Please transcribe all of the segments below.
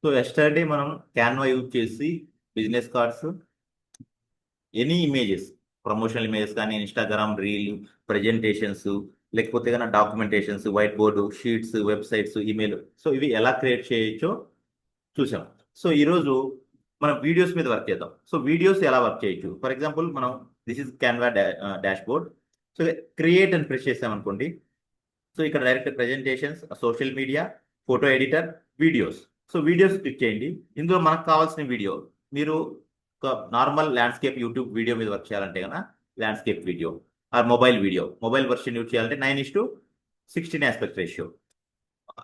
So yesterday మనం Canva use చేసి business cards, any images, promotional images కానీ Instagram reel, presentations, లేకపోతే కన్నా documentations, white board, sheets, websites, email, so ఇవి ఎలా క్రియేట్ చేయొచ్చో చూసాం. సో ఈరోజు మనం వీడియోస్ మీద వర్క్ చేద్దాం. సో వీడియోస్ ఎలా వర్క్ చేయొచ్చు, ఫర్ ఎగ్జాంపుల్ మనం this is Canva dashboard. So create అని ప్రెస్ చేసామనుకోండి, సో ఇక్కడ direct presentations, social media, photo editor, videos. So videos click చేయండి. ఇందులో మనకు కావాల్సిన వీడియో, మీరు ఒక నార్మల్ ల్యాండ్స్కేప్ యూట్యూబ్ వీడియో మీద వర్క్ చేయాలంటే కన్నా landscape video or mobile version use చేయాలంటే 9:16 ఆస్పెక్ట్ రేషియో.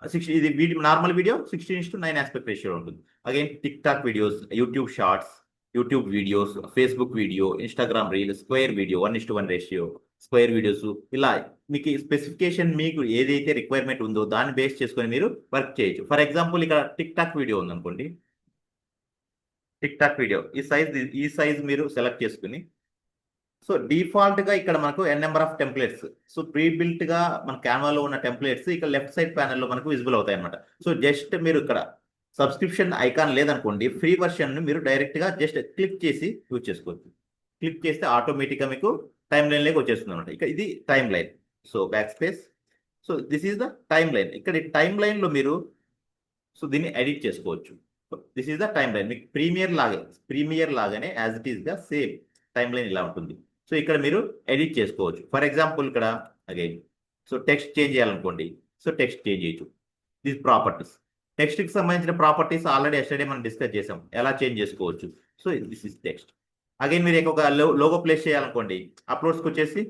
60 ఇది video, normal video 16:9 aspect ratio ఉంటుంది. Again tick talk videos, YouTube shorts, YouTube videos, Facebook video, Instagram reel, square video 1:1 ratio, square videos. ఇలా మీకు specification, మీకు ఏదైతే requirement ఉందో దాన్ని base చేసుకొని మీరు వర్క్ చేయొచ్చు. ఫర్ ఎగ్జాంపుల్ ఇక్కడ టిక్ టాక్ వీడియో ఉందనుకోండి, టిక్ టాక్ వీడియో ఈ సైజ్ మీరు సెలెక్ట్ చేసుకుని, సో డిఫాల్ట్ గా ఇక్కడ మనకు N number of templates, so prebuilt గా మన క్యాన్వాలో ఉన్న టెంప్లెట్స్ ఇక్కడ లెఫ్ట్ సైడ్ ప్యానెల్లో మనకు విజిబుల్ అవుతాయి అనమాట. సో జస్ట్ మీరు ఇక్కడ సబ్స్క్రిప్షన్ ఐకాన్ లేదనుకోండి, ఫ్రీ వర్షన్ మీరు డైరెక్ట్ గా జస్ట్ క్లిక్ చేసి యూజ్ చేసుకోవచ్చు. క్లిక్ చేస్తే ఆటోమేటిక్గా మీకు టైం లైన్ లేక వచ్చేస్తుంది అనమాట. ఇక ఇది time line. So back space. So this is the time line. ఇక్కడ ఈ టైం లైన్ లో మీరు సో దీన్ని ఎడిట్ చేసుకోవచ్చు. This is the timeline. మీకు ప్రీమియర్ లాగానే యాజ్ ఇట్ ఈస్ గా సేమ్ టైం లైన్ ఇలా ఉంటుంది. సో ఇక్కడ మీరు ఎడిట్ చేసుకోవచ్చు. ఫర్ ఎగ్జాంపుల్ ఇక్కడ అగైన్ సో టెక్స్ట్ చేంజ్ చేయాలనుకోండి, సో టెక్స్ట్ చేంజ్ చేయొచ్చు. దిస్ ప్రాపర్టీస్, టెక్స్ట్కి సంబంధించిన ప్రాపర్టీస్ ఆల్రెడీ ఎస్టర్డే మనం డిస్కస్ చేసాం, ఎలా చేంజ్ చేసుకోవచ్చు. So this is text. Again మీరు ఒక లోగో ప్లేస్ చేయాలనుకోండి, అప్లోడ్స్కి వచ్చేసి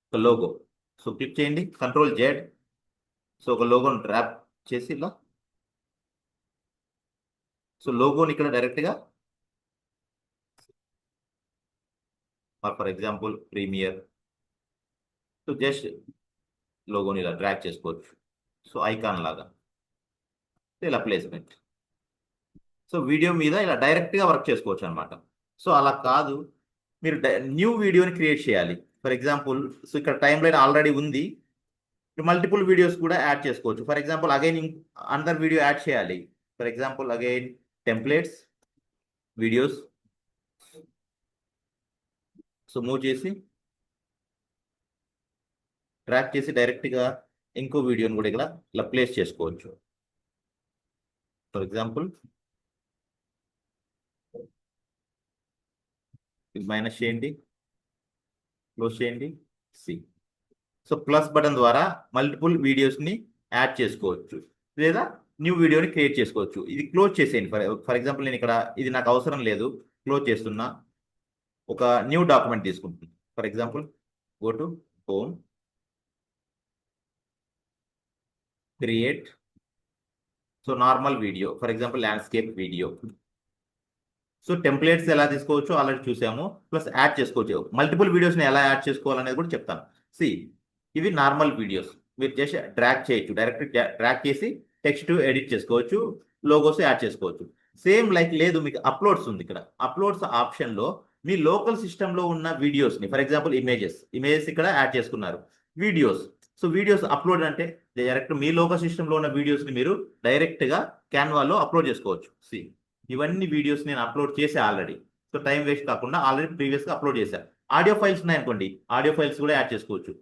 ఒక లోగో, సో క్లిక్ చేయండి, Ctrl+Z. సో ఒక లోగోని డ్రాప్ చేసి ఇలా, సో లోగోని ఇక్కడ డైరెక్ట్గా for example Premiere, so just లోగోని ఇలా డ్రాగ్ చేసుకోవచ్చు. సో ఐకాన్ లాగా ఇలా ప్లేస్మెంట్. సో వీడియో మీద ఇలా డైరెక్ట్గా వర్క్ చేసుకోవచ్చు అనమాట. సో అలా కాదు, మీరు న్యూ వీడియోని క్రియేట్ చేయాలి. ఫర్ ఎగ్జాంపుల్ సో ఇక్కడ టైం లైన్ ఆల్రెడీ ఉంది, మల్టిపుల్ వీడియోస్ కూడా యాడ్ చేసుకోవచ్చు. For example again another video add చేయాలి. For example again templates, videos, so move చేసి ట్రాక్ చేసి డైరెక్ట్గా ఇంకో వీడియోని కూడా ఇలా ప్లేస్ చేసుకోవచ్చు. ఫర్ ఎగ్జాంపుల్ ఇది మైనస్ చేయండి, క్లోజ్ చేయండి, సి. సో ప్లస్ బటన్ ద్వారా మల్టిపుల్ వీడియోస్ని యాడ్ చేసుకోవచ్చు, లేదా న్యూ వీడియోని క్రియేట్ చేసుకోవచ్చు. ఇది క్లోజ్ చేసేయండి. ఫర్ ఎగ్జాంపుల్ నేను ఇక్కడ ఇది నాకు అవసరం లేదు, క్లోజ్ చేస్తున్నా. ఒక న్యూ డాక్యుమెంట్ తీసుకుంటున్నాను. For example go to home, create, so normal video, for example landscape video. So templates ఎలా తీసుకోవచ్చు ఆల్రెడీ చూసాము, ప్లస్ యాడ్ చేసుకోవచ్చు. మల్టిపుల్ వీడియోస్ని ఎలా యాడ్ చేసుకోవాలనేది కూడా చెప్తాను. సి, ఇవి నార్మల్ వీడియోస్, మీరు జస్ట్ డ్రాగ్ చేయొచ్చు, డైరెక్ట్ డ్రాగ్ చేసి టెక్స్ట్ ఎడిట్ చేసుకోవచ్చు, లోగోస్ యాడ్ చేసుకోవచ్చు. సేమ్ లైక్ లేదు మీకు అప్లోడ్స్ ఉంది. ఇక్కడ అప్లోడ్స్ ఆప్షన్లో మీ లోకల్ సిస్టంలో ఉన్న వీడియోస్ని, ఫర్ ఎగ్జాంపుల్ ఇమేజెస్ ఇక్కడ యాడ్ చేసుకున్నారు. వీడియోస్, సో వీడియోస్ అప్లోడ్ అంటే డైరెక్ట్ మీ లోకల్ సిస్టంలో ఉన్న వీడియోస్ని మీరు డైరెక్ట్గా క్యాన్వాలో అప్లోడ్ చేసుకోవచ్చు. సి, ఇవన్నీ వీడియోస్ నేను అప్లోడ్ చేసే ఆల్రెడీ, సో టైం వేస్ట్ కాకుండా ఆల్రెడీ ప్రీవియస్గా అప్లోడ్ చేశాను. ఆడియో ఫైల్స్ ఉన్నాయనుకోండి, ఆడియో ఫైల్స్ కూడా యాడ్ చేసుకోవచ్చు.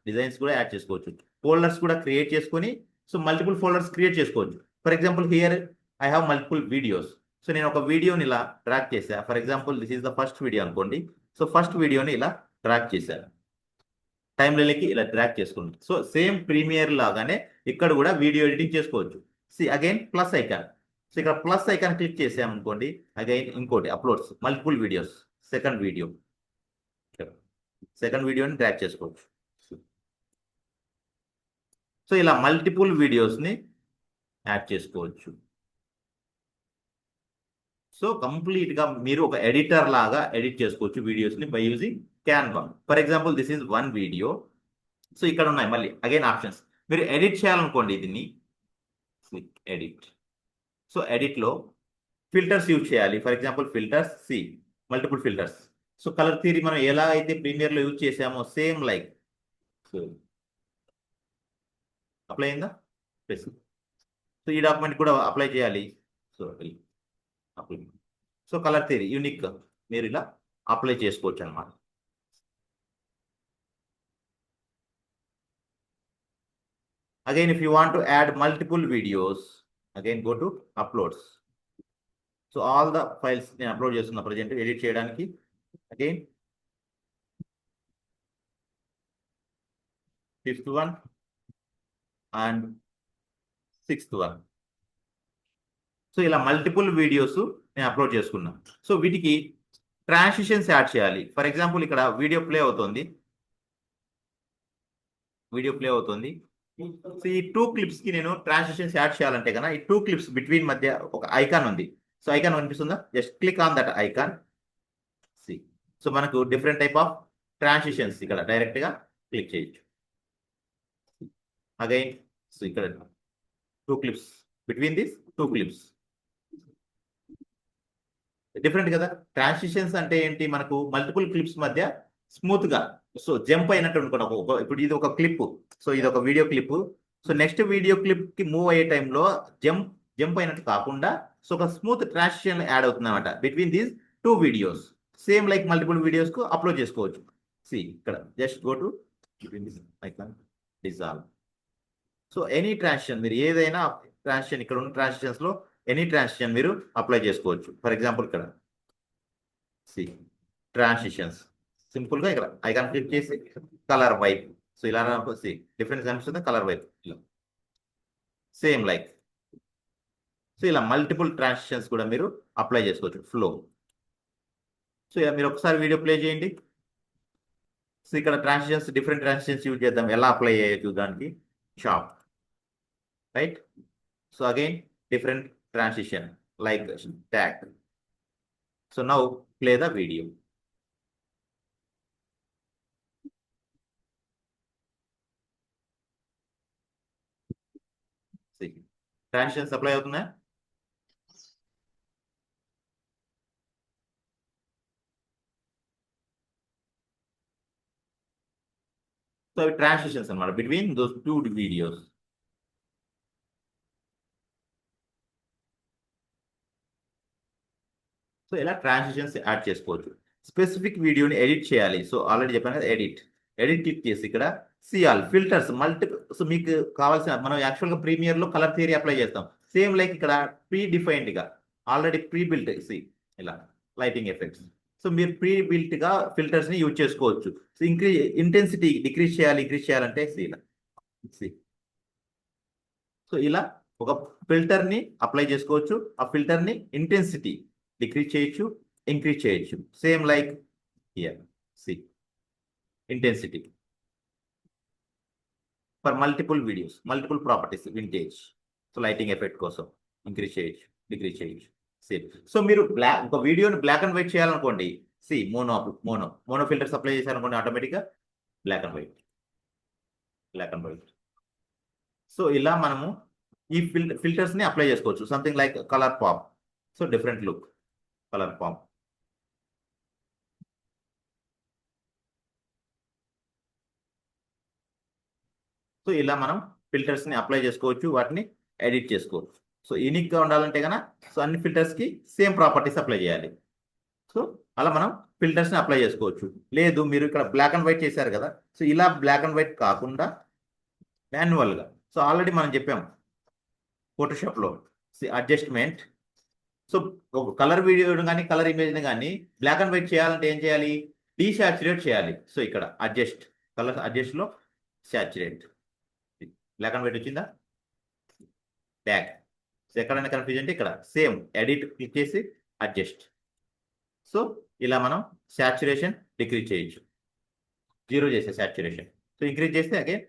డిజైన్స్ కూడా యాడ్ చేసుకోవచ్చు. ఫోల్డర్స్ కూడా క్రియేట్ చేసుకొని, సో మల్టిపుల్ ఫోల్డర్స్ క్రియేట్ చేసుకోవచ్చు. For example here I have multiple videos. So నేను ఒక వీడియోని ఇలా ట్రాక్ చేశా. For example this is the first video అనుకోండి. సో ఫస్ట్ వీడియోని ఇలా ట్రాక్ చేశాను, టైం లైన్కి ఇలా ట్రాక్ చేసుకుంటాను. సో సేమ్ ప్రీమియర్ లాగానే ఇక్కడ కూడా వీడియో ఎడిటింగ్ చేసుకోవచ్చు. See again plus icon. So ఇక్కడ ప్లస్ ఐకాన్ క్లిక్ చేసామనుకోండి, అగైన్ ఇంకోటి అప్లోడ్స్, మల్టిపుల్ వీడియోస్, సెకండ్ వీడియోని ట్రాక్ చేసుకోవచ్చు. సో ఇలా మల్టిపుల్ వీడియోస్ని యాడ్ చేసుకోవచ్చు. సో కంప్లీట్గా మీరు ఒక ఎడిటర్ లాగా ఎడిట్ చేసుకోవచ్చు వీడియోస్ని by using Canva. For example this is one video. So ఇక్కడ ఉన్నాయి మళ్ళీ అగైన్ ఆప్షన్స్. మీరు ఎడిట్ చేయాలనుకోండి, దీన్ని ఎడిట్. సో ఎడిట్లో ఫిల్టర్స్ యూజ్ చేయాలి. For example filters, C multiple filters. So colour theory మనం ఎలా అయితే ప్రీమియర్లో యూజ్ చేసామో సేమ్ లైక్. సో అప్లై అయిందా? సో ఈ డాక్యుమెంట్ కూడా అప్లై చేయాలి. So apply. So colour theory unique మీరు ఇలా అప్లై చేసుకోవచ్చు అనమాట. Again, if you want to add multiple videos, again go to uploads. So all the files నేను అప్లోడ్ చేస్తున్నా ప్రజెంట్ ఎడిట్ చేయడానికి. Again, fifth one and sixth one. So ఇలా multiple videos నేను upload చేసుకున్నా. సో వీటికి transitions add చేయాలి. For example ఇక్కడ video play అవుతుంది. సో ఈ 2 క్లిప్స్ కి నేను ట్రాన్సిషన్స్ యాడ్ చేయాలంటే కన్నా ఈ 2 క్లిప్స్ బిట్వీన్ మధ్య ఒక ఐకాన్ ఉంది. సో ఐకాన్ కనిపిస్తుందా? Just click on that icon. So మనకు డిఫరెంట్ టైప్ ఆఫ్ ట్రాన్సిషన్స్ ఇక్కడ డైరెక్ట్ గా క్లిక్ చేయొచ్చు. అగైన్ సో ఇక్కడ 2 clips between this 2 clips different కదా. ట్రాన్సిషన్స్ అంటే ఏంటి? మనకు మల్టిపుల్ క్లిప్స్ మధ్య స్మూత్ గా సో జంప్ అయినట్టు అనుకోండి. ఇప్పుడు ఇది ఒక క్లిప్, సో ఇది ఒక video clip. So next video clip కి మూవ్ అయ్యే టైంలో జంప్ అయినట్టు కాకుండా సో ఒక స్మూత్ ట్రాన్సిషన్ యాడ్ అవుతుంది అనమాట between these 2 videos. Same like multiple videos కు అప్లోడ్ చేసుకోవచ్చు. సి ఇక్కడ just go to icon dissolve. So any transition మీరు ఏదైనా ట్రాన్సిషన్ ఇక్కడ ఉన్న ట్రాన్సిషన్స్ లో ఎనీ ట్రాన్సిషన్ మీరు అప్లై చేసుకోవచ్చు. ఫర్ ఎగ్జాంపుల్ ఇక్కడ సి ట్రాన్సిషన్స్ సింపుల్ గా ఇక్కడ ఐకాన్ క్లిక్ చేసి కలర్ వైప్. సో ఇలా డిఫరెన్స్ కనిపిస్తుంది కలర్ వైప్ ఇలా సేమ్ లైక్. సో ఇలా మల్టిపుల్ ట్రాన్సిషన్స్ కూడా మీరు అప్లై చేసుకోవచ్చు ఫ్లో. సో ఇలా మీరు ఒకసారి వీడియో ప్లే చేయండి. సో ఇక్కడ ట్రాన్సిషన్స్ డిఫరెంట్ ట్రాన్సిషన్స్ యూజ్ చేద్దాం. ఎలా అప్లై చేయొచ్చు దానికి shop right. So again different transition like tag. So now play the video. Transitions apply అవుతున్నాయా? సో అవి ట్రాన్సిషన్స్ అన్నమాట బిట్వీన్ దోస్ 2 వీడియోస్. సో ఇలా ట్రాన్సిషన్స్ యాడ్ చేసుకోవచ్చు. స్పెసిఫిక్ వీడియోని ఎడిట్ చేయాలి. సో ఆల్రెడీ చెప్పాను కదా ఎడిట్ క్లిక్ చేసి ఇక్కడ సిఆల్ ఫిల్టర్స్ మల్టిపుల్. సో మీకు కావాల్సిన మనం యాక్చువల్గా ప్రీమియర్ లో కలర్ థియరీ అప్లై చేస్తాం. సేమ్ లైక్ ఇక్కడ ప్రీ డిఫైన్డ్ గా ఆల్రెడీ ప్రీ బిల్ట్ ఇలా లైటింగ్ ఎఫెక్ట్స్. సో మీరు ప్రీ బిల్ట్ గా ఫిల్టర్స్ ని యూజ్ చేసుకోవచ్చు. సో ఇంటెన్సిటీ ఇంక్రీజ్ చేయాలంటే ఇలా సో ఇలా ఒక ఫిల్టర్ ని అప్లై చేసుకోవచ్చు. ఆ ఫిల్టర్ ని ఇంటెన్సిటీ డిక్రీజ్ చేయొచ్చు, ఇంక్రీజ్ చేయొచ్చు. Same like here intensity for multiple videos multiple properties vintage. So lighting effect కోసం ఇంక్రీజ్ చేయొచ్చు, డిక్రీజ్ చేయొచ్చు. సేమ్. సో మీరు ఒక వీడియోని బ్లాక్ అండ్ వైట్ చేయాలనుకోండి. మోనో ఫిల్టర్స్ అప్లై చేశారనుకోండి ఆటోమేటిక్గా బ్లాక్ అండ్ వైట్. సో ఇలా మనము ఈ ఫిల్టర్స్ ని అప్లై చేసుకోవచ్చు. Something like colour pop. So different look colour pop. So ఇలా మనం ఫిల్టర్స్ ని అప్లై చేసుకోవచ్చు, వాటిని ఎడిట్ చేసుకోవచ్చు. సో యూనిక్ గా ఉండాలంటే కనుక సో అన్ని ఫిల్టర్స్ కి సేమ్ ప్రాపర్టీస్ అప్లై చేయాలి. సో అలా మనం ఫిల్టర్స్ ని అప్లై చేసుకోవచ్చు. లేదు మీరు ఇక్కడ బ్లాక్ అండ్ వైట్ చేశారు కదా, సో ఇలా బ్లాక్ అండ్ వైట్ కాకుండా మాన్యువల్ గా. సో ఆల్రెడీ మనం చెప్పాం ఫోటోషాప్ లో అడ్జస్ట్మెంట్. సో ఒక కలర్ వీడియో కానీ కలర్ ఇమేజ్ కానీ బ్లాక్ అండ్ వైట్ చేయాలంటే ఏం చేయాలి? డీసాచురేట్ చేయాలి. సో ఇక్కడ కలర్ అడ్జస్ట్ లో సాచురేట్. బ్లాక్ అండ్ వైట్ వచ్చిందా? బ్యాక్. సో ఎక్కడైనా కన్ఫ్యూజన్ అంటే ఇక్కడ సేమ్ ఎడిట్ క్లిక్ చేసి అడ్జస్ట్. సో ఇలా మనం సాచురేషన్ డిక్రీజ్ చేయొచ్చు. 0 చేసే సాచురేషన్. సో ఇంక్రీజ్ చేస్తే అగైన్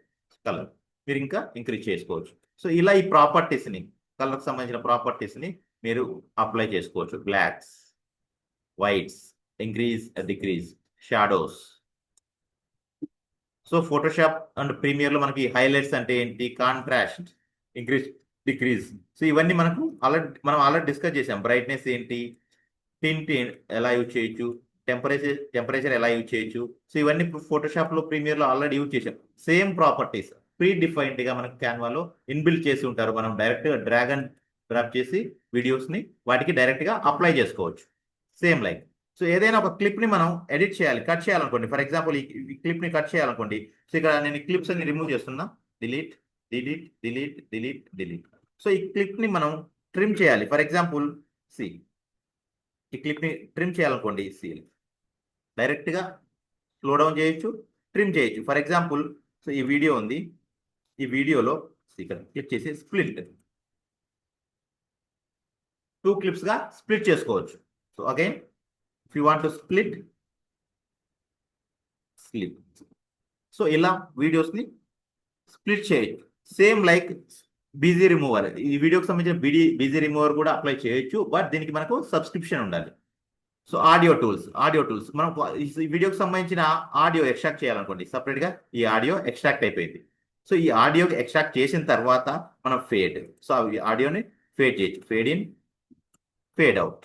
కలర్ మీరు ఇంకా ఇంక్రీజ్ చేసుకోవచ్చు. సో ఇలా ఈ ప్రాపర్టీస్ని కలర్కి సంబంధించిన ప్రాపర్టీస్ని మీరు అప్లై చేసుకోవచ్చు. Blacks, whites, increase, decrease, shadows. So Photoshop and ప్రీమియర్లో మనకి హైలైట్స్ అంటే ఏంటి, కాంట్రాస్ట్, ఇంక్రీజ్, డిక్రీజ్. సో ఇవన్నీ మనం ఆల్రెడీ డిస్కస్ చేసాం. బ్రైట్నెస్ ఏంటి, టింట్ ఎలా యూజ్ చేయొచ్చు, టెంపరేచర్ ఎలా యూజ్ చేయొచ్చు. సో ఇవన్నీ ఫోటోషాప్లో ప్రీమియర్లో ఆల్రెడీ యూజ్ చేసాం. సేమ్ ప్రాపర్టీస్ ప్రీ డిఫైన్డ్ గా మనకు క్యాన్వాలో ఇన్బిల్డ్ చేసి ఉంటారు. మనం డైరెక్ట్ గా డ్రాగ్ అండ్ డ్రాప్ చేసి వీడియోస్ ని వాటికి డైరెక్ట్ గా అప్లై చేసుకోవచ్చు. సేమ్ లైక్ సో ఏదైనా ఒక క్లిప్ ని మనం ఎడిట్ చేయాలి, కట్ చేయాలనుకోండి. ఫర్ ఎగ్జాంపుల్ ఈ క్లిప్ ని కట్ చేయాలనుకోండి. సో ఇక్కడ నేను క్లిప్స్ అన్ని రిమూవ్ చేస్తున్నా. Delete delete delete delete delete. So ఈ క్లిప్ ని మనం ట్రిమ్ చేయాలి. ఫర్ ఎగ్జాంపుల్ సి ఈ క్లిప్ ని ట్రిమ్ చేయాలనుకోండి. సి డైరెక్ట్ గా స్లో డౌన్ చేయొచ్చు, ట్రిమ్ చేయొచ్చు. ఫర్ ఎగ్జాంపుల్ సో ఈ వీడియో ఉంది. ఈ వీడియోలో ఇక్కడ క్లిక్ చేసి స్ప్లిట్ 2 క్లిప్స్ గా స్ప్లిట్ చేసుకోవచ్చు. So again if you want to split split. So ఇలా వీడియోస్ ని స్ప్లిట్ చేయొచ్చు. సేమ్ లైక్ బిజీ రిమూవర్, ఈ వీడియోకి సంబంధించిన బిజీ రిమూవర్ కూడా అప్లై చేయొచ్చు. బట్ దీనికి మనకు సబ్స్క్రిప్షన్ ఉండాలి. సో ఆడియో టూల్స్ మనం ఈ వీడియోకి సంబంధించిన ఆడియో ఎక్స్ట్రాక్ట్ చేయాలనుకోండి. సపరేట్ గా ఈ ఆడియో ఎక్స్ట్రాక్ట్ అయిపోయింది. సో ఈ ఆడియోకి ఎక్స్ట్రాక్ట్ చేసిన తర్వాత మనం ఫేడ్, సో ఈ ఆడియోని ఫేడ్ చేయొచ్చు. Fade in, fade out.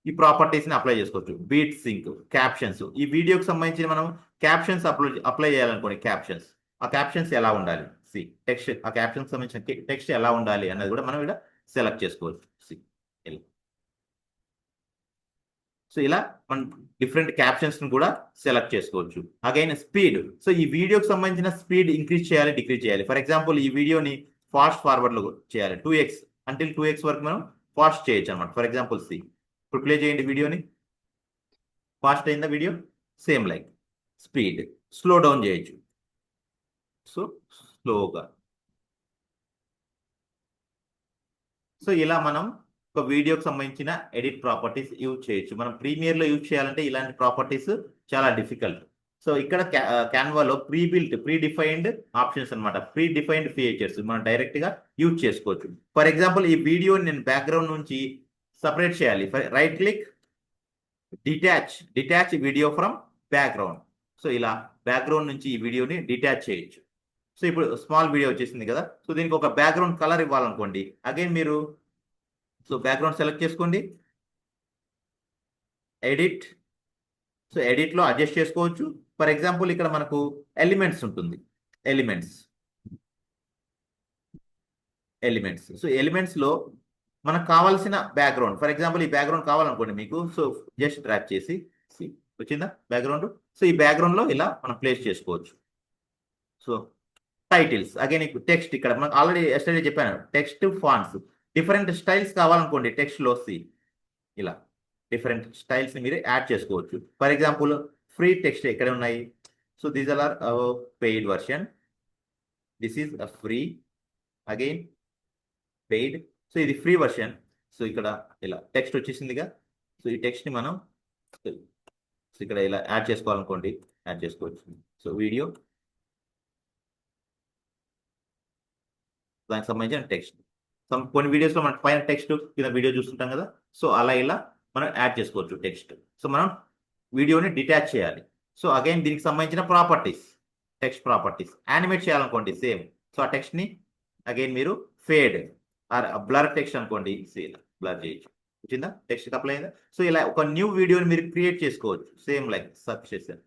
ఈ ప్రాపర్టీస్ ని అప్లై చేసుకోవచ్చు. బీట్ సింక్, క్యాప్షన్స్, ఈ వీడియోకి సంబంధించిన మనం క్యాప్షన్స్ అప్లై చేయాలనుకోండి. క్యాప్షన్స్, ఆ క్యాప్షన్స్ ఎలా ఉండాలి, సి టెక్స్ట్, ఆ క్యాప్షన్స్ సంబంధించిన టెక్స్ట్ ఎలా ఉండాలి అన్నది కూడా మనం ఇక్కడ సెలెక్ట్ చేసుకోవచ్చు. సి సో ఇలా మనం డిఫరెంట్ క్యాప్షన్స్ ని కూడా సెలెక్ట్ చేసుకోవచ్చు. అగైన్ స్పీడ్, సో ఈ వీడియోకి సంబంధించిన స్పీడ్ ఇంక్రీజ్ చేయాలి, డిక్రీజ్ చేయాలి. ఫర్ ఎగ్జాంపుల్ ఈ వీడియోని ఫాస్ట్ ఫార్వర్డ్ లో చేయాలి. 2x అంటిల్ 2x వరకు మనం ఫాస్ట్ చేయొచ్చు అనమాట. ఫర్ ఎగ్జాంపుల్ సి ఇప్పుడు ప్లే చేయండి వీడియోని. ఫాస్ట్ అయిందా video? Same like speed slow down చేయొచ్చు. సో స్లోగా. సో ఇలా మనం ఒక వీడియోకి సంబంధించిన ఎడిట్ ప్రాపర్టీస్ యూజ్ చేయొచ్చు. మనం ప్రీమియర్ లో యూజ్ చేయాలంటే ఇలాంటి ప్రాపర్టీస్ చాలా డిఫికల్ట్. సో ఇక్కడ క్యాన్వాలో ప్రీ డిఫైన్డ్ ఆప్షన్స్ అనమాట, ప్రీ డిఫైన్డ్ ఫీచర్స్ మనం డైరెక్ట్ గా యూజ్ చేసుకోవచ్చు. ఫర్ ఎగ్జాంపుల్ ఈ వీడియోని నేను బ్యాక్గ్రౌండ్ నుంచి సపరేట్ చేయాలి. Right click, detach video from background. So ఇలా బ్యాక్గ్రౌండ్ నుంచి ఈ వీడియోని డిటాచ్ చేయొచ్చు. సో ఇప్పుడు స్మాల్ వీడియో వచ్చేసింది కదా. సో దీనికి ఒక బ్యాక్గ్రౌండ్ కలర్ ఇవ్వాలనుకోండి. అగైన్ మీరు సో బ్యాక్గ్రౌండ్ సెలెక్ట్ చేసుకోండి, ఎడిట్. సో ఎడిట్ లో అడ్జస్ట్ చేసుకోవచ్చు. ఫర్ ఎగ్జాంపుల్ ఇక్కడ మనకు ఎలిమెంట్స్ ఉంటుంది. ఎలిమెంట్స్. సో ఎలిమెంట్స్ లో మనకు కావాల్సిన బ్యాక్గ్రౌండ్, ఫర్ ఎగ్జాంపుల్ ఈ బ్యాక్గ్రౌండ్ కావాలనుకోండి మీకు. సో జస్ట్ డ్రాగ్ చేసి వచ్చిందా బ్యాక్గ్రౌండ్. సో ఈ బ్యాక్గ్రౌండ్ లో ఇలా మనం ప్లేస్ చేసుకోవచ్చు. సో టైటిల్స్, అగైన్ టెక్స్ట్, ఇక్కడ మనకు ఆల్రెడీ ఎస్టర్డే చెప్పాను. టెక్స్ట్ ఫాంట్స్, డిఫరెంట్ స్టైల్స్ కావాలనుకోండి టెక్స్ట్ లో ఇలా డిఫరెంట్ స్టైల్స్ ని మీరు యాడ్ చేసుకోవచ్చు. ఫర్ ఎగ్జాంపుల్ ఫ్రీ టెక్స్ట్ ఎక్కడ ఉన్నాయి. So these are paid version, this is free, again paid. So ఇది ఫ్రీ వర్షన్. సో ఇక్కడ ఇలా టెక్స్ట్ వచ్చేసిందిగా. సో ఈ టెక్స్ట్ ని మనం సో ఇక్కడ ఇలా యాడ్ చేసుకోవాలనుకోండి, యాడ్ చేసుకోవచ్చు. సో వీడియో, దానికి సంబంధించిన టెక్స్ట్. కొన్ని వీడియోస్ లో మనకి పైన టెక్స్ట్ కింద వీడియో చూస్తుంటాం కదా. సో అలా ఇలా మనం యాడ్ చేసుకోవచ్చు టెక్స్ట్. సో మనం వీడియోని డిటాచ్ చేయాలి. సో అగైన్ దీనికి సంబంధించిన ప్రాపర్టీస్, టెక్స్ట్ ప్రాపర్టీస్. యానిమేట్ చేయాలనుకోండి సేమ్. సో ఆ టెక్స్ట్ ని అగైన్ మీరు ఫేడ్ ఆర్ బ్లర్ టెక్స్ట్ అనుకోండి, బ్లర్ చేయొచ్చు. వచ్చిందా టెక్స్ట్ అప్లై అయిందా. సో ఇలా ఒక న్యూ వీడియోని మీరు క్రియేట్ చేసుకోవచ్చు. సేమ్ లైక్ సర్చ్ చేశారు,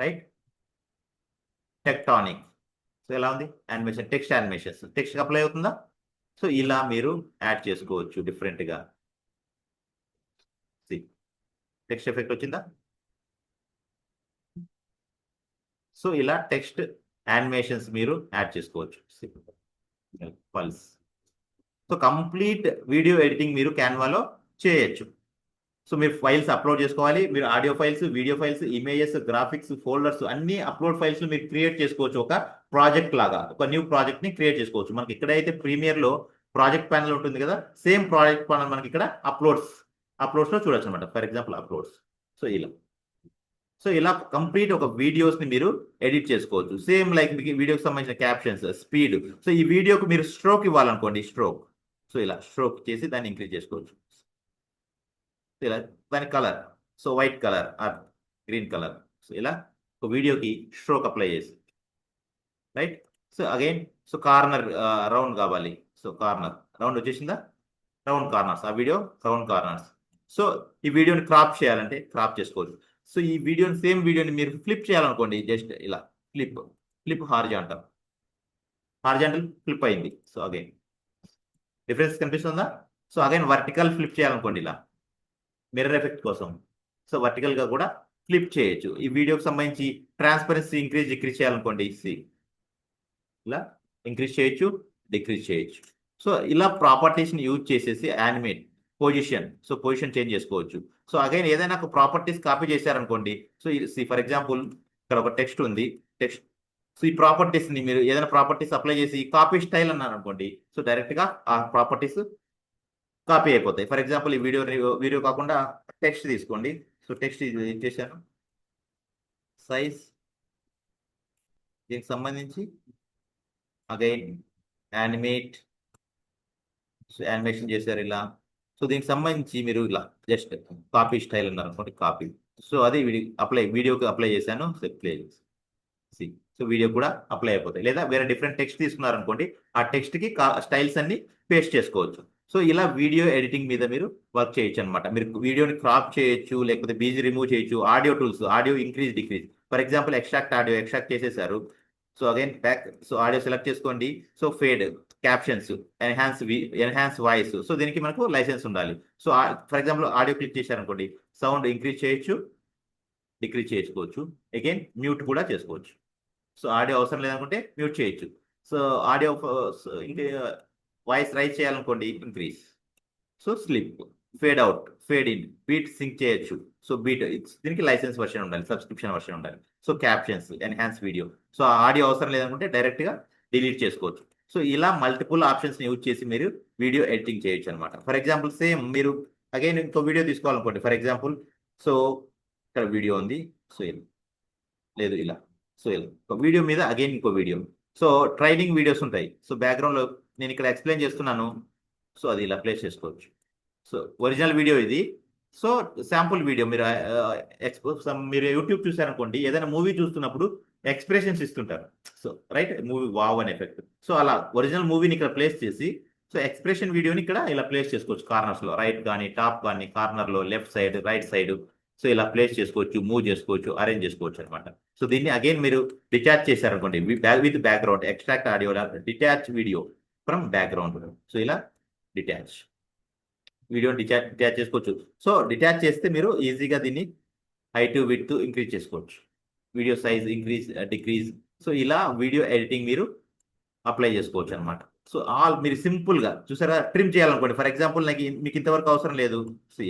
రైట్. టెక్టానిక్, సో ఎలా ఉంది animation, text animations, text apply అవుతుందా. సో ఇలా మీరు యాడ్ చేసుకోవచ్చు డిఫరెంట్ గా. టెక్స్ట్ ఎఫెక్ట్ వచ్చిందా. సో ఇలా టెక్స్ట్ యానిమేషన్స్ మీరు యాడ్ చేసుకోవచ్చు. Pulse. So complete video editing మీరు క్యాన్వాలో చేయొచ్చు. సో మీరు ఫైల్స్ అప్లోడ్ చేసుకోవాలి. మీరు audio files, video files, images, graphics, folders అన్ని అప్లోడ్ ఫైల్స్ మీరు క్రియేట్ చేసుకోవచ్చు. ఒక ప్రాజెక్ట్ లాగా ఒక న్యూ ప్రాజెక్ట్ ని క్రియేట్ చేసుకోవచ్చు. మనకి ఎక్కడైతే ప్రీమియర్ లో ప్రాజెక్ట్ ప్యానల్ ఉంటుంది కదా, సేమ్ ప్రాజెక్ట్ ప్యానల్ మనకి ఇక్కడ అప్లోడ్స్ లో చూడొచ్చు అనమాట. For example uploads. సో ఇలా కంప్లీట్ ఒక వీడియోస్ ని మీరు ఎడిట్ చేసుకోవచ్చు. సేమ్ లైక్ మీకు వీడియోకి సంబంధించిన క్యాప్షన్స్, స్పీడ్. సో ఈ వీడియోకి మీరు స్ట్రోక్ ఇవ్వాలనుకోండి, స్ట్రోక్. సో ఇలా స్ట్రోక్ చేసి దాన్ని ఇంక్రీజ్ చేసుకోవచ్చు. ఇలా దాని colour, so white colour or green colour. So ఇలా ఒక వీడియోకి స్ట్రోక్ అప్లై చేసి, right. So again so corner round కావాలి. సో కార్నర్ రౌండ్ వచ్చేసిందా, రౌండ్ కార్నర్స్, ఆ వీడియో రౌండ్ కార్నర్స్. సో ఈ వీడియోని క్రాప్ చేయాలంటే క్రాప్ చేసుకోవచ్చు. సో ఈ వీడియోని సేమ్ వీడియోని మీరు ఫ్లిప్ చేయాలనుకోండి, జస్ట్ ఇలా flip flip horizontal, horizontal flip అయింది. సో అగైన్ డిఫరెన్స్ కనిపిస్తుందా? సో అగైన్ వర్టికల్ ఫ్లిప్ చేయాలనుకోండి ఇలా మిర్రర్ ఎఫెక్ట్ కోసం, సో వర్టికల్గా కూడా ఫ్లిప్ చేయొచ్చు. ఈ వీడియోకి సంబంధించి ట్రాన్స్పరెన్సీ ఇంక్రీజ్ డిక్రీజ్ చేయాలనుకోండి, ఇలా ఇంక్రీజ్ చేయొచ్చు, డిక్రీజ్ చేయొచ్చు. సో ఇలా ప్రాపర్టీస్ని యూజ్ చేసేసి animate position, so position change చేసుకోవచ్చు. సో అగైన్ ఏదైనా ఒక ప్రాపర్టీస్ కాపీ చేశారనుకోండి, సో ఫర్ ఎగ్జాంపుల్ ఇక్కడ ఒక టెక్స్ట్ ఉంది, టెక్స్ట్, సో ఈ ప్రాపర్టీస్ని మీరు ఏదైనా ప్రాపర్టీస్ అప్లై చేసి కాపీ స్టైల్ అన్నారు అనుకోండి, సో డైరెక్ట్గా ఆ ప్రాపర్టీస్ కాపీ అయిపోతాయి. ఫర్ ఎగ్జాంపుల్ ఈ వీడియో కాకుండా టెక్స్ట్ తీసుకోండి. సో టెక్స్ట్ చేశాను, సైజ్ దీనికి సంబంధించి అగైన్ యానిమేట్, సో యానిమేషన్ చేశారు ఇలా. సో దీనికి సంబంధించి మీరు ఇలా జస్ట్ కాపీ స్టైల్ అన్నారు అనుకోండి, కాపీ. సో అది వీడియోకి అప్లై చేశాను, ప్లే సి. సో వీడియో కూడా అప్లై అయిపోతాయి. లేదా వేరే డిఫరెంట్ టెక్స్ట్ తీసుకున్నారనుకోండి, ఆ టెక్స్ట్కి స్టైల్స్ అన్ని పేస్ట్ చేసుకోవచ్చు. సో ఇలా వీడియో ఎడిటింగ్ మీద మీరు వర్క్ చేయొచ్చు అనమాట. మీరు వీడియోని క్రాప్ చేయొచ్చు, లేకపోతే బీజీ రిమూవ్ చేయొచ్చు. Audio tools, audio increase decrease, for example extract చేసేసారు. So again back, so audio select చేసుకోండి. So fade, captions, enhance voice, so దీనికి మనకు లైసెన్స్ ఉండాలి. So for example audio click చేశారనుకోండి, సౌండ్ ఇంక్రీజ్ చేయొచ్చు, డిక్రీజ్ చేసుకోవచ్చు. Again mute కూడా చేసుకోవచ్చు. సో ఆడియో అవసరం లేదనుకుంటే మ్యూట్ చేయొచ్చు. సో ఆడియో వాయిస్ రైజ్ చేయాలనుకోండి, increase. So slip, fade out, fade in, beat sync చేయొచ్చు. సో బీట్, దీనికి లైసెన్స్ వర్షన్ ఉండాలి, సబ్స్క్రిప్షన్ వర్షన్ ఉండాలి. So captions, enhance video, so audio అవసరం లేదనుకుంటే డైరెక్ట్గా డిలీట్ చేసుకోవచ్చు. సో ఇలా మల్టిపుల్ ఆప్షన్స్ని యూజ్ చేసి మీరు వీడియో ఎడిటింగ్ చేయొచ్చు అనమాట. ఫర్ ఎగ్జాంపుల్ సేమ్ మీరు అగైన్ ఇంకో వీడియో తీసుకోవాలనుకోండి, ఫర్ ఎగ్జాంపుల్ సో ఇక్కడ వీడియో ఉంది, సో లేదు ఇలా, సో ఇలా ఒక వీడియో మీద అగైన్ ఇంకో వీడియో. సో ట్రైనింగ్ వీడియోస్ ఉంటాయి. సో బ్యాక్గ్రౌండ్లో నేను ఇక్కడ ఎక్స్ప్లెయిన్ చేస్తున్నాను, సో అది ఇలా ప్లేస్ చేసుకోవచ్చు. సో ఒరిజినల్ వీడియో ఇది. సో శాంపుల్ వీడియో మీరు యూట్యూబ్ చూసారనుకోండి, ఏదైనా మూవీ చూస్తున్నప్పుడు ఎక్స్ప్రెషన్స్ ఇస్తుంటారు. సో రైట్, మూవీ వావ్ అనే ఎఫెక్ట్. సో అలా ఒరిజినల్ మూవీని ఇక్కడ ప్లేస్ చేసి, సో ఎక్స్ప్రెషన్ వీడియోని ఇక్కడ ఇలా ప్లేస్ చేసుకోవచ్చు. కార్నర్స్లో రైట్ కానీ టాప్ కానీ కార్నర్లో left side right side, so ఇలా ప్లేస్ చేసుకోవచ్చు, మూవ్ చేసుకోవచ్చు, అరేంజ్ చేసుకోవచ్చు అనమాట. సో దీన్ని అగైన్ మీరు డిటాచ్ చేశారనుకోండి with background, extract audio, detach video from background. So ఇలా డిటాచ్ వీడియో డిటాచ్ చేసుకోవచ్చు. సో డిటాచ్ చేస్తే మీరు ఈజీగా దీన్ని హైట్ విడ్త్ ఇంక్రీజ్ చేసుకోవచ్చు, video size increase decrease. So ఇలా వీడియో ఎడిటింగ్ మీరు అప్లై చేసుకోవచ్చు అనమాట. సో మీరు సింపుల్గా చూసారా, ట్రిమ్ చేయాలనుకోండి, ఫర్ ఎగ్జాంపుల్ మీకు ఇంతవరకు అవసరం లేదు, సో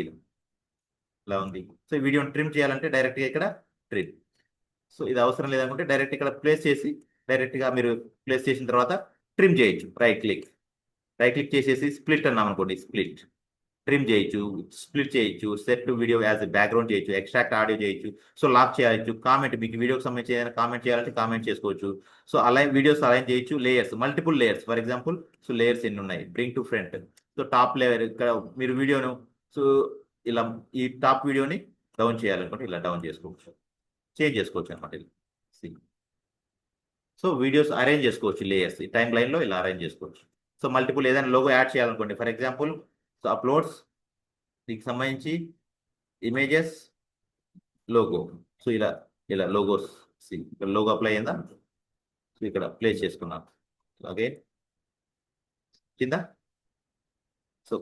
ఇలా ఉంది. సో వీడియోని ట్రిమ్ చేయాలంటే డైరెక్ట్గా ఇక్కడ ట్రిమ్. సో ఇది అవసరం లేదనుకుంటే డైరెక్ట్ ఇక్కడ ప్లేస్ చేసి, డైరెక్ట్గా మీరు ప్లేస్ చేసిన తర్వాత ట్రిమ్ చేయొచ్చు. రైట్ క్లిక్ చేసేసి స్ప్లిట్ అన్నాం అనుకోండి, స్ప్లిట్, ట్రిమ్ చేయొచ్చు, స్ప్లిట్ చేయొచ్చు, set to video as background చేయొచ్చు, ఎక్స్ట్రాక్ట్ ఆడియో చేయొచ్చు. సో లాక్ చేయొచ్చు, కామెంట్, మీకు వీడియోకి సంబంధించి ఏదైనా కామెంట్ చేయాలంటే కామెంట్ చేసుకోవచ్చు. సో వీడియోస్ అలైన్ చేయొచ్చు. Layers, multiple layers, for example so layers ఎన్ని ఉన్నాయి, bring to front. So top layer ఇక్కడ మీరు వీడియోను, సో ఇలా ఈ టాప్ వీడియోని డౌన్ చేయాలనుకుంటే ఇలా డౌన్ చేసుకోవచ్చు, చేంజ్ చేసుకోవచ్చు అనమాట. సో వీడియోస్ అరేంజ్ చేసుకోవచ్చు, లేయర్స్ ఈ టైం లైన్లో ఇలా అరేంజ్ చేసుకోవచ్చు. సో మల్టిపుల్ ఏదైనా లోగో యాడ్ చేయాలనుకోండి, ఫర్ ఎగ్జాంపుల్ సో అప్లోడ్స్, దీనికి సంబంధించి ఇమేజెస్, లోగో. సో ఇలా లోగోస్, ఇక్కడ లోగో అప్లై అయిందా, సో ఇక్కడ ప్లేస్ చేసుకున్నాను. అలాగే కింద సో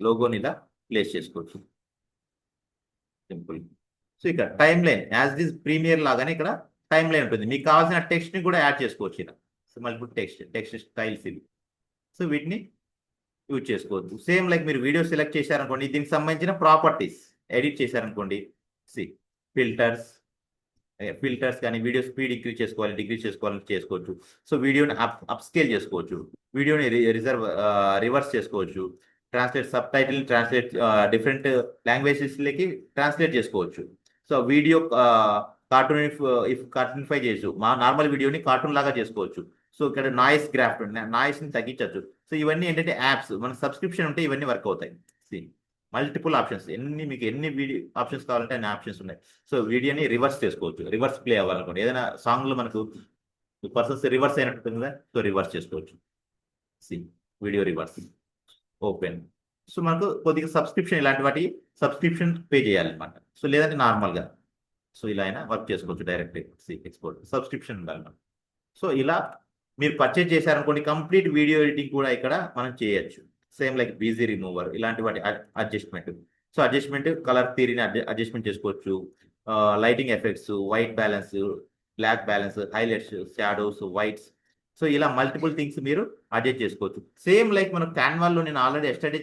లోగోని ఇలా ప్లేస్ చేసుకోవచ్చు, సింపుల్. సో ఇక్కడ timeline as this Premiere లాగానే ఇక్కడ టైం లైన్ ఉంటుంది. మీకు కావాల్సిన టెక్స్ట్ని కూడా యాడ్ చేసుకోవచ్చు ఇలా. సో మల్టిపుల్ టెక్స్ట్ స్టైల్స్ ఇవి, సో వీటిని యూజ్ చేసుకోవచ్చు. సేమ్ లైక్ మీరు వీడియో సెలెక్ట్ చేశారనుకోండి, దీనికి సంబంధించిన ప్రాపర్టీస్ ఎడిట్ చేశారనుకోండి, ఫిల్టర్స్ కానీ వీడియో స్పీడ్ ఇంక్రీజ్ చేసుకోవాలి, డిక్రీజ్ చేసుకోవాలని చేసుకోవచ్చు. సో వీడియోని అప్ స్కేల్ చేసుకోవచ్చు, వీడియోని రివర్స్ చేసుకోవచ్చు, సబ్ టైటిల్ ట్రాన్స్లేట్ డిఫరెంట్ లాంగ్వేజెస్లోకి ట్రాన్స్లేట్ చేసుకోవచ్చు. సో వీడియో కార్టూనిఫై చేయొచ్చు, మా నార్మల్ వీడియోని కార్టూన్ లాగా చేసుకోవచ్చు. సో ఇక్కడ నాయిస్ని తగ్గించవచ్చు. సో ఇవన్నీ ఏంటంటే యాప్స్, మన సబ్స్క్రిప్షన్ ఉంటే ఇవన్నీ వర్క్ అవుతాయి. మల్టిపుల్ ఆప్షన్స్, మీకు ఎన్ని వీడియో ఆప్షన్స్ కావాలంటే అన్ని ఆప్షన్స్ ఉన్నాయి. సో వీడియోని రివర్స్ చేసుకోవచ్చు, రివర్స్ ప్లే అవ్వాలనుకోండి, ఏదైనా సాంగ్లో మనకు పర్సన్స్ రివర్స్ అయినట్టు కదా, సో రివర్స్ చేసుకోవచ్చు. Video reverse, open. సో మనకు కొద్దిగా సబ్స్క్రిప్షన్, ఇలాంటి వాటి సబ్స్క్రిప్షన్ పే చేయాలన్నమాట. సో లేదంటే నార్మల్గా సో ఇలా అయినా వర్క్ చేసుకోవచ్చు, డైరెక్ట్ ఎక్స్పోర్ట్, సబ్స్క్రిప్షన్ ఉండాలి. సో ఇలా మీరు పర్చేజ్ చేశారనుకోండి, కంప్లీట్ వీడియో ఎడిటింగ్ కూడా ఇక్కడ మనం చేయొచ్చు. సేమ్ లైక్ బీజీ రిమూవర్ ఇలాంటి వాటి అడ్జస్ట్మెంట్. సో అడ్జస్ట్మెంట్ కలర్ థియరీని అడ్జస్ట్మెంట్ చేసుకోవచ్చు. Lighting effects, white balance, black balance, highlights, shadows, whites. So ఇలా మల్టిపుల్ థింగ్స్ మీరు అడ్జస్ట్ చేసుకోవచ్చు. సేమ్ లైక్ మనం క్యాన్వాలో నేను ఆల్రెడీ ఎస్టర్డే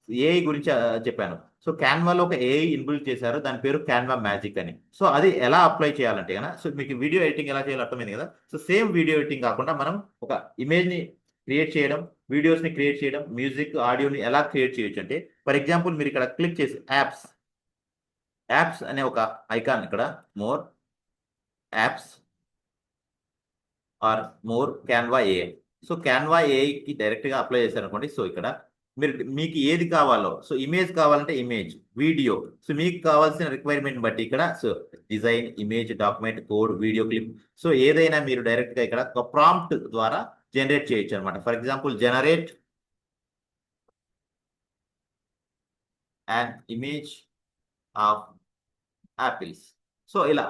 ఏఐ గురించి చెప్పాను. సో క్యాన్వాలో ఒక ఏఐ ఇన్బిల్డ్ చేశారు, దాని పేరు క్యాన్వా మ్యాజిక్ అని. సో అది ఎలా అప్లై చేయాలంటే కదా, సో మీకు వీడియో ఎడిటింగ్ ఎలా చేయాలో అర్థమైంది కదా. సో సేమ్ వీడియో ఎడిటింగ్ కాకుండా మనం ఒక ఇమేజ్ని క్రియేట్ చేయడం, వీడియోస్ని క్రియేట్ చేయడం, మ్యూజిక్, ఆడియోని ఎలా క్రియేట్ చేయొచ్చు అంటే, ఫర్ ఎగ్జాంపుల్ మీరు ఇక్కడ క్లిక్ చేసి యాప్స్ అనే ఒక ఐకాన్, ఇక్కడ more apps or more Canva AI. So Canva ఏఐకి డైరెక్ట్గా అప్లై చేశారనుకోండి. సో ఇక్కడ మీకు ఏది కావాలో, సో ఇమేజ్ కావాలంటే ఇమేజ్, వీడియో, సో మీకు కావాల్సిన రిక్వైర్మెంట్ బట్టి ఇక్కడ so design, image, document, code, video clip, so ఏదైనా మీరు డైరెక్ట్గా ఇక్కడ ఒక ప్రాంప్ట్ ద్వారా జనరేట్ చేయొచ్చు అనమాట. For example generate and image of apples. So ఇలా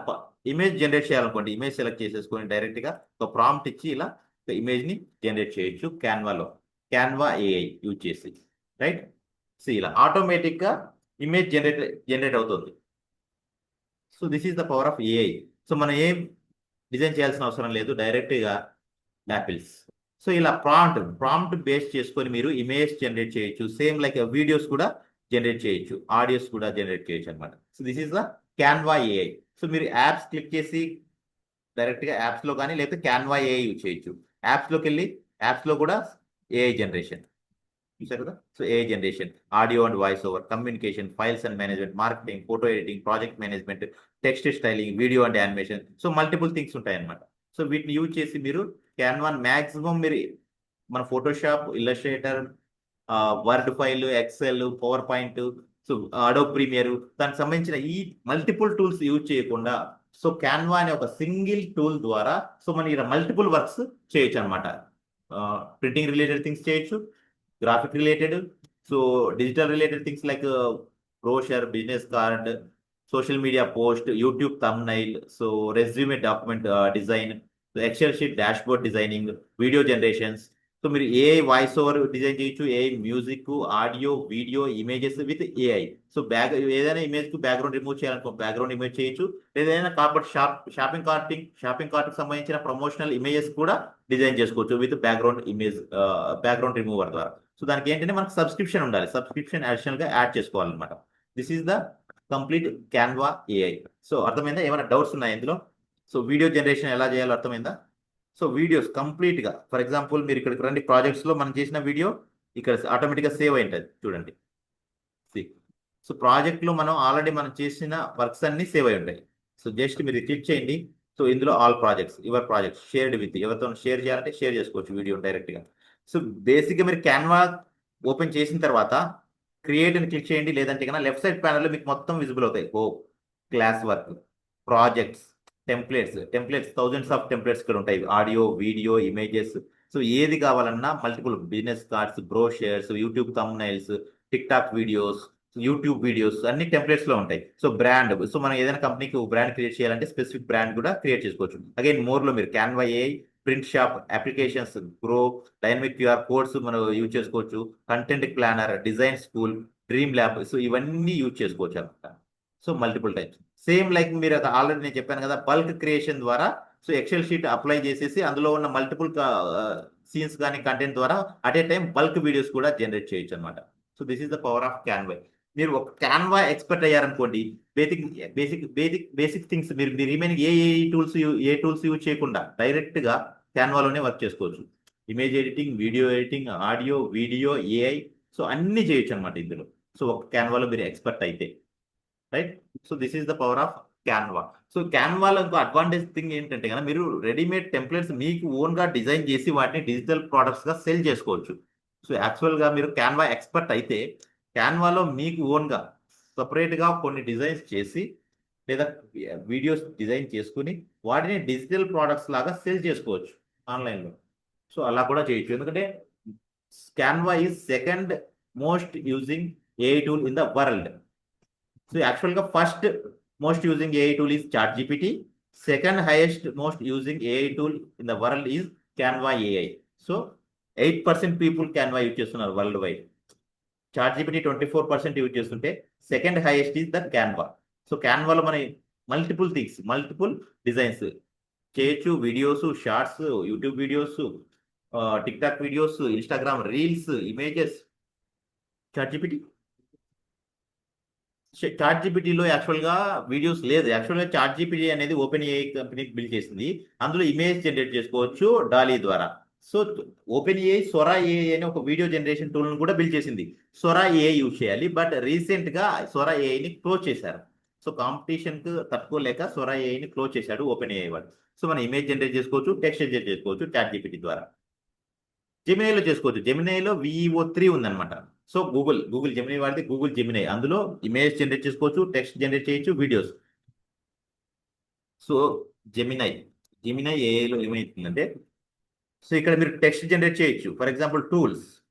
ఇమేజ్ జనరేట్ చేయాలనుకోండి, ఇమేజ్ సెలెక్ట్ చేసేసుకొని డైరెక్ట్గా ఒక ప్రాంప్ట్ ఇచ్చి ఇలా ఇమేజ్ని జనరేట్ చేయొచ్చు క్యాన్వాలో, క్యాన్వా ఏఐ యూజ్ చేసి, రైట్. సో ఇలా ఆటోమేటిక్గా ఇమేజ్ జనరేట్ అవుతుంది. So this is the power of AI. So మనం ఏం డిజైన్ చేయాల్సిన అవసరం లేదు, డైరెక్ట్గా యాపిల్స్. సో ఇలా ప్రాంప్ట్ బేస్ చేసుకొని మీరు ఇమేజ్ జనరేట్ చేయొచ్చు. సేమ్ లైక్ వీడియోస్ కూడా జనరేట్ చేయొచ్చు, ఆడియోస్ కూడా జనరేట్ చేయొచ్చు అనమాట. So this is the Canva AI. So మీరు యాప్స్ క్లిక్ చేసి డైరెక్ట్గా యాప్స్లో కానీ లేకపోతే క్యాన్వా ఏఐ యూజ్ చేయొచ్చు. యాప్స్లోకి వెళ్ళి యాప్స్లో కూడా ఏఐ జనరేషన్ చూసారు కదా. So AI generation, audio and voice over, communication, files and management, marketing, photo editing, project management, text styling, video and animation. So multiple things ఉంటాయి అనమాట. సో వీటిని యూజ్ చేసి మీరు క్యాన్వాన్ మ్యాక్సిమం మీరు మన Photoshop, Illustrator, Word file, Excel, PowerPoint, so Adobe Premier, దానికి సంబంధించిన ఈ మల్టిపుల్ టూల్స్ యూజ్ చేయకుండా సో క్యాన్వా అనే ఒక సింగిల్ టూల్ ద్వారా సో మనం ఇలా మల్టిపుల్ వర్క్స్ చేయొచ్చు అనమాట. ప్రింటింగ్ రిలేటెడ్ థింగ్స్ చేయొచ్చు, graphic related, so digital related things like brochure, business card, social media post, YouTube thumbnail, so resume document design, Excel sheet dashboard designing, video generations. So మీరు AI voice over design చేయొచ్చు, AI music, audio, video, images with AI. So ఏదైనా ఇమేజ్కి background remove చేయాలనుకో background image చేయొచ్చు. ఏదైనా corporate shopping కార్ట్కి సంబంధించిన promotional images కూడా డిజైన్ చేసుకోవచ్చు with background image, background remover ద్వారా. సో దానికి ఏంటంటే మనకు సబ్స్క్రిప్షన్ ఉండాలి, సబ్స్క్రిప్షన్ అడిషనల్గా యాడ్ చేసుకోవాలన్నమాట. This is the complete Canva AI. So అర్థమైందా? ఏమైనా డౌట్స్ ఉన్నాయి ఇందులో? సో వీడియో జనరేషన్ ఎలా చేయాలో అర్థమైందా? సో వీడియోస్ కంప్లీట్గా ఫర్ ఎగ్జాంపుల్ మీరు ఇక్కడికి రండి, ప్రాజెక్ట్స్లో మనం చేసిన వీడియో ఇక్కడ ఆటోమేటిక్గా సేవ్ అయి ఉంటుంది చూడండి. సో ప్రాజెక్ట్లో మనం చేసిన వర్క్స్ అన్ని సేవ్ అయి ఉంటాయి. సో జస్ట్ మీరు క్లిక్ చేయండి. సో ఇందులో all projects, your projects shared with, ఎవరితో షేర్ చేయాలంటే షేర్ చేసుకోవచ్చు వీడియో డైరెక్ట్గా. సో బేసిక్గా మీరు క్యాన్వా ఓపెన్ చేసిన తర్వాత క్రియేట్ అని క్లిక్ చేయండి, లేదంటే కన్నా లెఫ్ట్ సైడ్ ప్యానల్లో మీకు మొత్తం విజిబుల్ అవుతాయి. Class work, projects, templates thousands of templates ఇక్కడ ఉంటాయి, ఆడియో, వీడియో, ఇమేజెస్. సో ఏది కావాలన్నా multiple business cards, brochures, YouTube thumbnails, TikTok videos, YouTube videos అన్ని టెంప్లెట్స్లో ఉంటాయి. సో బ్రాండ్, సో మనం ఏదైనా కంపెనీకి బ్రాండ్ క్రియేట్ చేయాలంటే స్పెసిఫిక్ బ్రాండ్ కూడా క్రియేట్ చేసుకోవచ్చు. అగైన్ మోర్లో మీరు Canva AI, print shop, applications, grow, dynamic QR codes మనం యూజ్ చేసుకోవచ్చు, content planner, design school, dream lab. So ఇవన్నీ యూజ్ చేసుకోవచ్చు అనమాట. So multiple types. Same like మీరు ఆల్రెడీ నేను చెప్పాను కదా, బల్క్ క్రియేషన్ ద్వారా సో ఎక్సెల్ షీట్ అప్లై చేసేసి అందులో ఉన్న మల్టిపుల్ సీన్స్ కానీ కంటెంట్ ద్వారా at a time bulk videos కూడా జనరేట్ చేయొచ్చు అనమాట. So this is the power of Canva. మీరు ఒక క్యాన్వా ఎక్స్పర్ట్ అయ్యారనుకోండి, బేసిక్ థింగ్స్ మీరు రిమైనింగ్ ఏ టూల్స్ యూజ్ చేయకుండా డైరెక్ట్గా క్యాన్వాలోనే వర్క్ చేసుకోవచ్చు. Image editing, video editing, audio, video, AI, so అన్ని చేయొచ్చు అనమాట ఇందులో. సో ఒక క్యాన్వాలో మీరు ఎక్స్పర్ట్ అయితే, right. So this is the power of Canva. So క్యాన్వాలో ఇంకో అడ్వాంటేజ్ థింగ్ ఏంటంటే కదా, మీరు రెడీమేడ్ టెంప్లెట్స్ మీకు ఓన్గా డిజైన్ చేసి వాటిని డిజిటల్ ప్రోడక్ట్స్గా సెల్ చేసుకోవచ్చు. సో యాక్చువల్గా మీరు క్యాన్వా ఎక్స్పర్ట్ అయితే క్యాన్వాలో మీకు ఓన్గా సపరేట్గా కొన్ని డిజైన్స్ చేసి లేదా వీడియోస్ డిజైన్ చేసుకుని వాటిని డిజిటల్ ప్రోడక్ట్స్ లాగా సెల్ చేసుకోవచ్చు ఆన్లైన్లో. సో అలా కూడా చేయొచ్చు, ఎందుకంటే Canva is second most using AI tool in the world. So యాక్చువల్గా first most using AI tool is chat GPT, second highest most using AI tool in the world is Canva AI. So 8% people Canva use చేస్తున్నారు worldwide. Chat GPT 24% use చేస్తుంటే second highest is the Canva. So క్యాన్వాలో మన multiple things, multiple designs చేయొచ్చు. Videos, shorts, YouTube videos, TikTok videos, Instagram reels, images. Chat జీపీటీలో యాక్చువల్గా videos లేదు. యాక్చువల్గా chat GPT అనేది open AI కంపెనీకి build చేసింది. అందులో ఇమేజ్ జనరేట్ చేసుకోవచ్చు డాలీ ద్వారా. సో ఓపెన్ ఏఐ సొరా ఏఐ అని ఒక వీడియో జనరేషన్ టూల్ను కూడా బిల్డ్ చేసింది. సొరా ఏఐ యూజ్ చేయాలి, బట్ రీసెంట్గా సొరా ఏఐని క్లోజ్ చేశారు. సో కాంపిటీషన్కి తట్టుకోలేక సొరా ఏఐని క్లోజ్ చేశాడు ఓపెన్ ఏఐ వాడు. సో మనం ఇమేజ్ జనరేట్ చేసుకోవచ్చు, టెక్స్ట్ జనరేట్ చేసుకోవచ్చు చాట్ జీపీటీ ద్వారా. జెమినైలో చేసుకోవచ్చు. జెమినైలో VEO3 ఉందన్నమాట. సో గూగుల్ జెమినై వాడితే గూగుల్ జెమినై, అందులో ఇమేజ్ జనరేట్ చేసుకోవచ్చు, టెక్స్ట్ జనరేట్ చేయొచ్చు, వీడియోస్. సో జెమినై ఏఐలో ఏమైతుందంటే, సో ఇక్కడ మీరు టెక్స్ట్ జనరేట్ చేయొచ్చు. For example tools,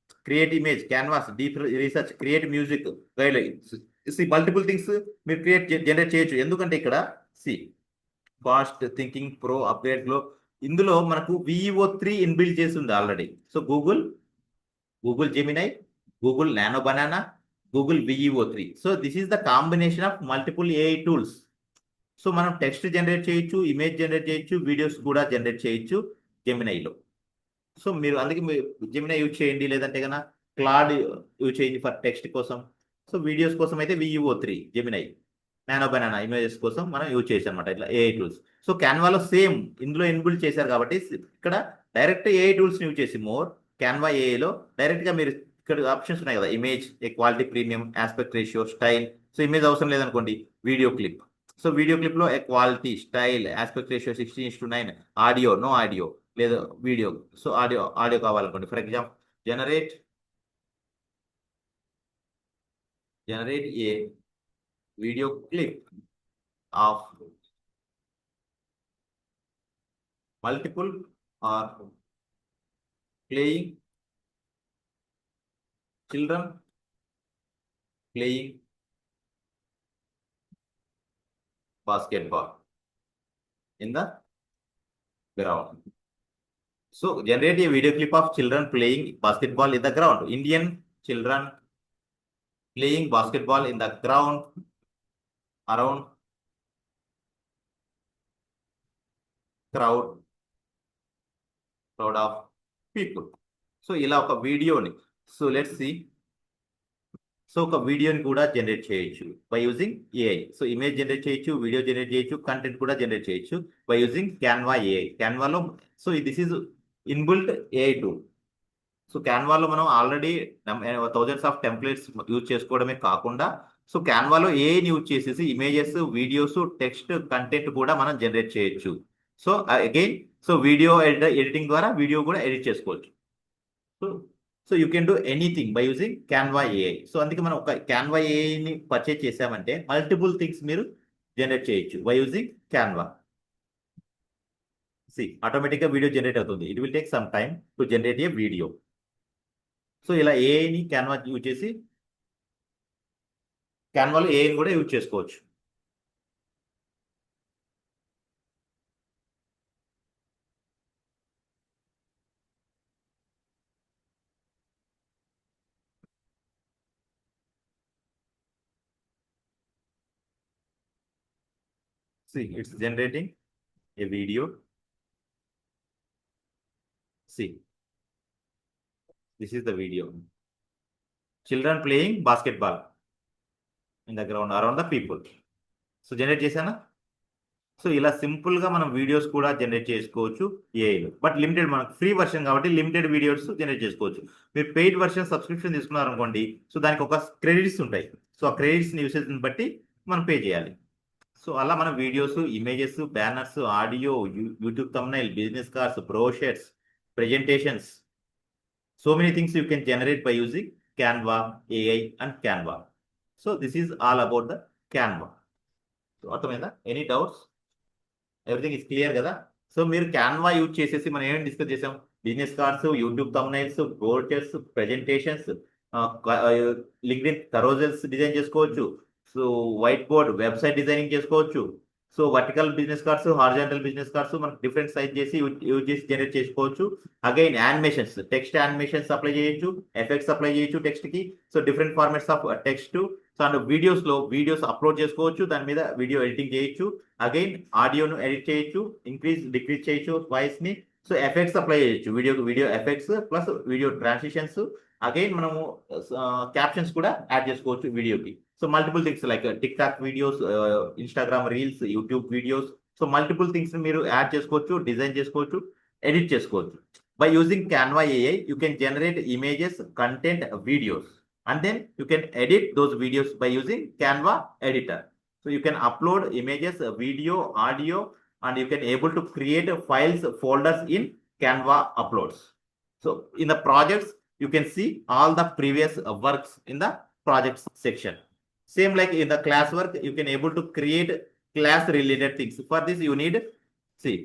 create image, canvas, deep research, create music, guide lines, multiple things మీరు జనరేట్ చేయొచ్చు. ఎందుకంటే ఇక్కడ ఫాస్ట్ థింకింగ్ ప్రో అప్గ్రేడ్ లో ఇందులో మనకు VEO3 ఇన్బిల్డ్ చేసి ఉంది already. So Google Gemini, Google nano banana, Google VEO3. So this is the combination of multiple AI tools. So మనం టెక్స్ట్ జనరేట్ చేయొచ్చు, ఇమేజ్ జనరేట్ చేయొచ్చు, వీడియోస్ కూడా జనరేట్ చేయొచ్చు జెమినైలో. సో మీరు అందుకే జెమినై యూజ్ చేయండి, లేదంటే కన్నా క్లాడ్ యూజ్ చేయండి ఫర్ టెక్స్ట్ కోసం. సో వీడియోస్ కోసం అయితే VEO3, Gemini, nano banana images కోసం మనం యూజ్ చేసాం అనమాట ఇట్లా ఏఐ టూల్స్. సో క్యాన్వాలో సేమ్ ఇందులో ఇన్బిల్డ్ చేశారు కాబట్టి ఇక్కడ డైరెక్ట్ ఏఐ టూల్స్ని యూజ్ చేసి క్యాన్వా ఏఐలో డైరెక్ట్గా మీరు ఇక్కడ ఆప్షన్స్ ఉన్నాయి కదా, image, quality premium, aspect ratio, style. So image అవసరం లేదనుకోండి, వీడియో క్లిప్. సో వీడియో క్లిప్లో quality, style, aspect ratio 16:9, audio, no audio లేదా వీడియో. సో ఆడియో కావాలనుకోండి. For example generate a video clip of multiple are playing children playing basketball in the ground. So generate a video clip of children playing basketball in the ground. Indian children playing basketball in the ground around crowd of people. So ఇలా ఒక వీడియోని, so let's see, so ఒక వీడియోని కూడా generate చేయొచ్చు by using AI. So image generate చేయొచ్చు, video generate చేయొచ్చు, content కూడా జనరేట్ చేయొచ్చు బై యూజింగ్ క్యాన్వా ఏఐ. క్యాన్వాలో so this is inbuilt AI tool. So క్యాన్వాలో మనం already thousands of templates use చేసుకోవడమే కాకుండా, సో క్యాన్వాలో ఏఐని యూజ్ చేసేసి ఇమేజెస్, వీడియోస్, టెక్స్ట్, కంటెంట్ కూడా మనం జనరేట్ చేయొచ్చు. So again so video editing ద్వారా వీడియో కూడా ఎడిట్ చేసుకోవచ్చు. So you can do anything by using Canva AI. So అందుకే మనం ఒక క్యాన్వా ఏఐని పర్చేజ్ చేసామంటే మల్టిపుల్ థింగ్స్ మీరు జనరేట్ చేయొచ్చు బై యూజింగ్ క్యాన్వా. ఆటోమేటిక్గా వీడియో జనరేట్ అవుతుంది. It will take some time to generate a video. So ఇలా ఏఐని క్యాన్వా యూజ్ చేసి క్యాన్వాలో ఏఐని కూడా యూజ్ చేసుకోవచ్చు. See, it's generating a video. See, this is the video. Children playing basketball in the ground around the people. So generate చేశానా? So ఇలా సింపుల్గా మనం వీడియోస్ కూడా జనరేట్ చేసుకోవచ్చు ఏఐలో. బట్ లిమిటెడ్, మనకు ఫ్రీ వర్షన్ కాబట్టి లిమిటెడ్ వీడియోస్ జనరేట్ చేసుకోవచ్చు. మీరు పెయిడ్ వర్షన్ సబ్స్క్రిప్షన్ తీసుకున్నారనుకోండి, సో దానికి ఒక క్రెడిట్స్ ఉంటాయి. సో ఆ క్రెడిట్స్ని యూసేజ్ని బట్టి మనం పే చేయాలి. సో అలా మనం videos, images, banners, audio, YouTube thumbnail, business cards, brochures, presentations, so many things you can generate by using Canva AI and Canva. So this is all about the Canva. So అర్థమైందా? Any doubts? Everything is clear కదా? So మీరు Canva use చేసేసి మనం ఏమేమి discuss చేసాం? Business cards, YouTube thumbnails, brochures, presentations, LinkedIn carousels design చేసుకోవచ్చు. So whiteboard website designing చేసుకోవచ్చు. So vertical business cards, horizontal business cards మనకు డిఫరెంట్ సైజ్ చేసి యూజ్ చేసి జనరేట్ చేసుకోవచ్చు. Again animations, text animations apply చేయొచ్చు, effects apply చేయొచ్చు text కి. So different formats of text. So and videos upload చేసుకోవచ్చు, దాని మీద వీడియో ఎడిటింగ్ చేయొచ్చు. అగైన్ ఆడియోను ఎడిట్ చేయొచ్చు, డిక్రీజ్ చేయొచ్చు వాయిస్ ని. సో ఎఫెక్ట్స్ అప్లై చేయొచ్చు, video effects plus video transitions. Again మనము క్యాప్షన్స్ కూడా యాడ్ చేసుకోవచ్చు వీడియోకి. So multiple things like tick talk videos, Instagram reels, YouTube videos. So multiple things మీరు యాడ్ చేసుకోవచ్చు, డిజైన్ చేసుకోవచ్చు, ఎడిట్ చేసుకోవచ్చు. By using Canva AI, you can generate images, content, videos, and then you can edit those videos by using Canva editor. So you can upload images, video, audio, and you can able to create files, folders in Canva uploads. So in the projects, you can see all the previous works in the projects section. Same like in the classwork, you can able to create class related things. For this you need, see,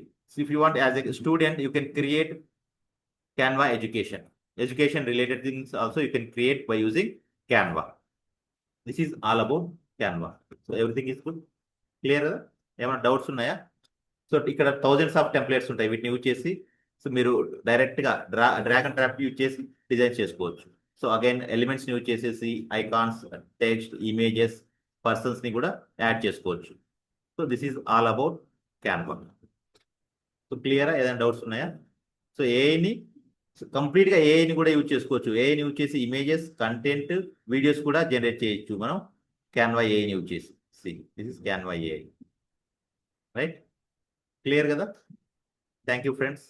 if you want as a student, you can create Canva education related things also you can create by using Canva. This is all about Canva. So everything is good, clear? ఏమైనా doubts ఉన్నాయా? So ఇక్కడ thousands of templates ఉంటాయి, వీటిని use చేసి so మీరు డైరెక్ట్గా drag and drop use చేసి design చేసుకోవచ్చు. సో అగైన్ ఎలిమెంట్స్ యూజ్ చేసేసి ఐకాన్స్, టెక్స్ట్, ఇమేజెస్, పర్సన్స్ని కూడా యాడ్ చేసుకోవచ్చు. So this is all about Canva. So క్లియరా? ఏదైనా డౌట్స్ ఉన్నాయా? సో ఏఐని కంప్లీట్గా ఏఐని కూడా యూజ్ చేసుకోవచ్చు. ఏఐని యూజ్ చేసి ఇమేజెస్, కంటెంట్, వీడియోస్ కూడా జనరేట్ చేయొచ్చు మనం క్యాన్వా ఏఐని యూజ్ చేసి. This is Canva AI, right? Clear కదా? Thank you friends.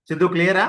సిద్ధు క్లియరా?